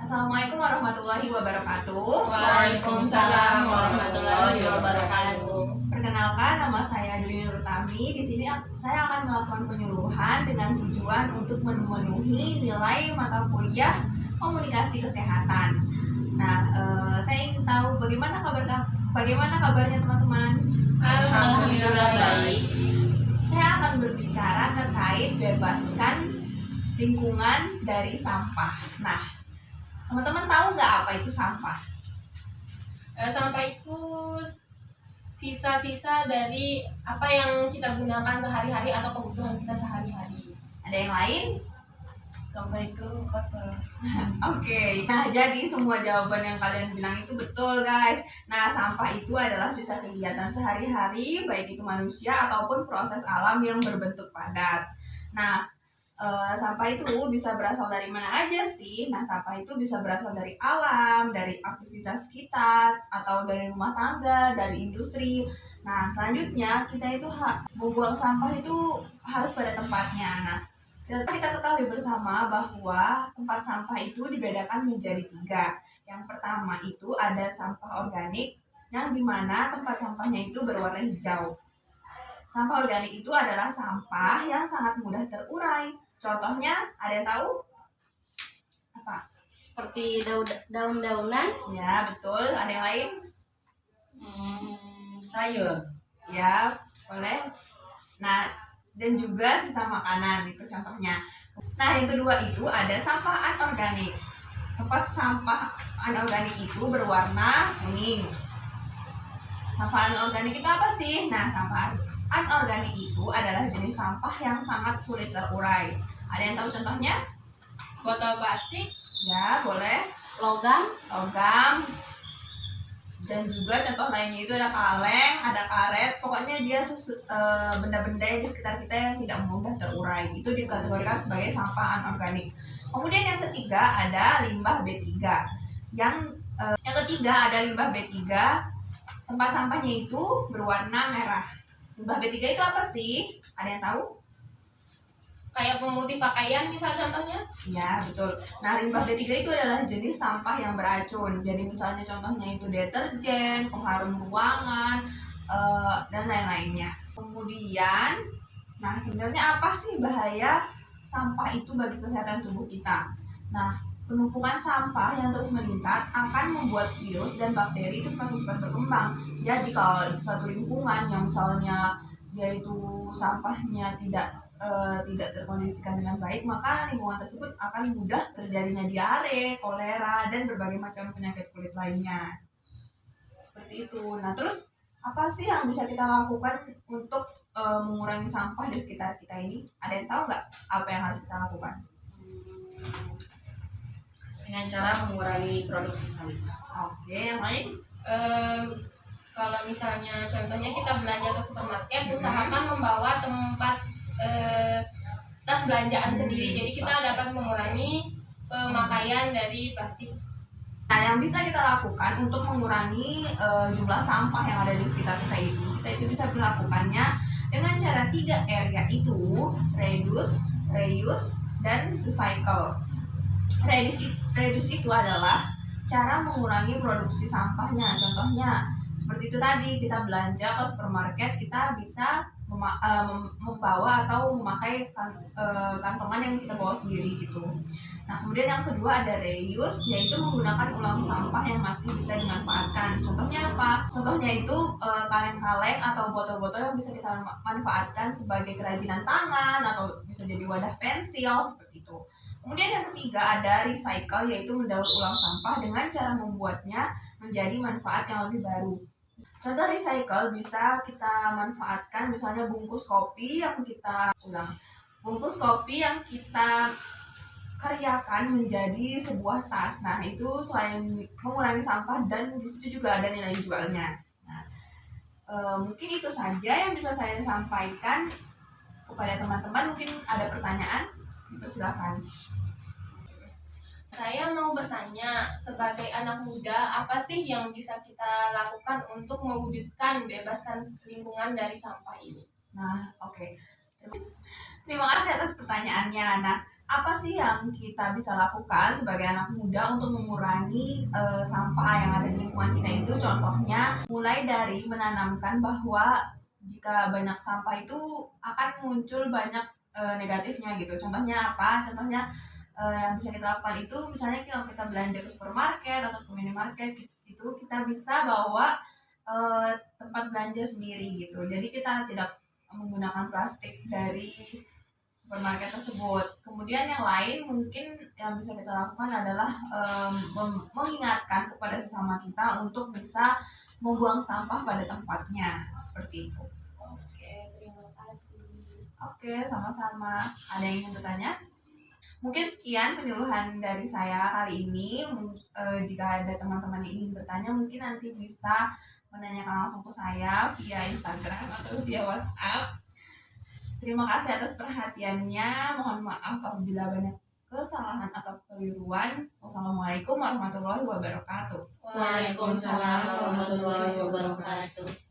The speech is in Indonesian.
Assalamualaikum warahmatullahi wabarakatuh. Waalaikumsalam warahmatullahi wabarakatuh. Perkenalkan, nama saya Dwi Nurutami. Di sini saya akan melakukan penyuluhan dengan tujuan untuk memenuhi nilai mata kuliah komunikasi kesehatan. Nah, saya ingin tahu bagaimana kabarnya teman-teman? Alhamdulillah baik. Saya akan berbicara terkait bebaskan lingkungan dari sampah. Nah, teman-teman tahu nggak apa itu sampah? Sampah itu sisa-sisa dari apa yang kita gunakan sehari-hari atau kebutuhan kita sehari-hari. Ada yang lain? Sampah itu kotor. Oke. Nah, jadi semua jawaban yang kalian bilang itu betul, guys. Nah, sampah itu adalah sisa kegiatan sehari-hari, baik itu manusia ataupun proses alam yang berbentuk padat. Nah, sampah itu bisa berasal dari mana aja sih? Nah, sampah itu bisa berasal dari alam, dari aktivitas kita, atau dari rumah tangga, dari industri. Nah, selanjutnya kita itu membuang sampah itu harus pada tempatnya. Nah, kita ketahui bersama bahwa tempat sampah itu dibedakan menjadi 3. Yang pertama itu ada sampah organik, yang dimana tempat sampahnya itu berwarna hijau. Sampah organik itu adalah sampah yang sangat mudah terurai. Contohnya, ada yang tahu? Apa? Seperti daun-daunan. Ya, betul. Ada yang lain? Sayur. Ya, boleh. Nah, dan juga sisa makanan, itu contohnya. Nah, yang kedua itu ada sampah anorganik. Tempat sampah anorganik itu berwarna kuning. Sampah anorganik itu apa sih? Nah, sampah anorganik itu adalah jenis sampah yang sangat sulit terurai. Ada yang tahu contohnya? Botol plastik. Ya, boleh. Logam. Dan juga contoh lainnya itu ada kaleng, ada karet. Pokoknya dia benda-benda yang di sekitar kita yang tidak mudah terurai. Itu dikategorikan sebagai sampah anorganik. Kemudian yang ketiga ada limbah B3. Yang ketiga ada limbah B3. Tempat sampahnya itu berwarna merah. Limbah B3 itu apa sih? Ada yang tahu? Kayak pemutih pakaian misal contohnya. Ya, betul. Nah, limbah B3 itu adalah jenis sampah yang beracun. Jadi misalnya contohnya itu deterjen, pengharum ruangan, dan lain-lainnya. Kemudian, nah sebenarnya apa sih bahaya sampah itu bagi kesehatan tubuh kita? Nah, penumpukan sampah yang terus meningkat akan membuat virus dan bakteri itu semakin cepat berkembang. Jadi kalau suatu lingkungan yang misalnya yaitu sampahnya tidak terkondisikan dengan baik, maka lingkungan tersebut akan mudah terjadinya diare, kolera, dan berbagai macam penyakit kulit lainnya. Seperti itu. Nah, terus apa sih yang bisa kita lakukan untuk mengurangi sampah di sekitar kita ini? Ada yang tahu nggak apa yang harus kita lakukan? Dengan cara mengurangi produksi sampah. Oke, yang lain? Kalau misalnya contohnya kita belanja ke supermarket, usahakan membawa tempat tas belanjaan sendiri. Jadi kita dapat mengurangi pemakaian dari plastik. Nah, yang bisa kita lakukan untuk mengurangi jumlah sampah yang ada di sekitar kita itu bisa melakukannya dengan cara 3R, yaitu reduce, reuse, dan recycle. Reduce itu adalah cara mengurangi produksi sampahnya. Contohnya seperti itu tadi, kita belanja ke supermarket, kita bisa membawa atau memakai kantongan yang kita bawa sendiri gitu. Nah, kemudian yang kedua ada reuse, yaitu menggunakan ulang sampah yang masih bisa dimanfaatkan. Contohnya apa? Contohnya itu kaleng-kaleng atau botol-botol yang bisa kita manfaatkan sebagai kerajinan tangan atau bisa jadi wadah pensil seperti itu. Kemudian yang ketiga ada recycle, yaitu mendaur ulang sampah dengan cara membuatnya menjadi manfaat yang lebih baru. Contoh recycle bisa kita manfaatkan misalnya bungkus kopi yang kita karyakan menjadi sebuah tas. Nah, itu selain mengurangi sampah dan di situ juga ada nilai jualnya. Nah, mungkin itu saja yang bisa saya sampaikan kepada teman-teman. Mungkin ada pertanyaan? Silakan. Saya mau bertanya, sebagai anak muda, apa sih yang bisa kita lakukan untuk mewujudkan bebaskan lingkungan dari sampah ini? Nah, oke. Terima kasih atas pertanyaannya. Nah, apa sih yang kita bisa lakukan sebagai anak muda untuk mengurangi sampah yang ada di lingkungan kita itu? Contohnya, mulai dari menanamkan bahwa jika banyak sampah itu akan muncul banyak negatifnya gitu. Contohnya apa? Contohnya yang bisa kita lakukan itu misalnya kalau kita belanja ke supermarket atau ke minimarket itu kita bisa bawa tempat belanja sendiri gitu. Jadi kita tidak menggunakan plastik dari supermarket tersebut. Kemudian yang lain mungkin yang bisa kita lakukan adalah mengingatkan kepada sesama kita untuk bisa membuang sampah pada tempatnya seperti itu. Oke, terima kasih. Oke, sama-sama. Ada yang ingin bertanya? Mungkin sekian penyuluhan dari saya kali ini. Jika ada teman-teman yang ingin bertanya, mungkin nanti bisa menanyakan langsung ke saya via Instagram atau via WhatsApp. Terima kasih atas perhatiannya. Mohon maaf apabila banyak kesalahan atau keliruan. Wassalamualaikum warahmatullahi wabarakatuh. Waalaikumsalam warahmatullahi wabarakatuh.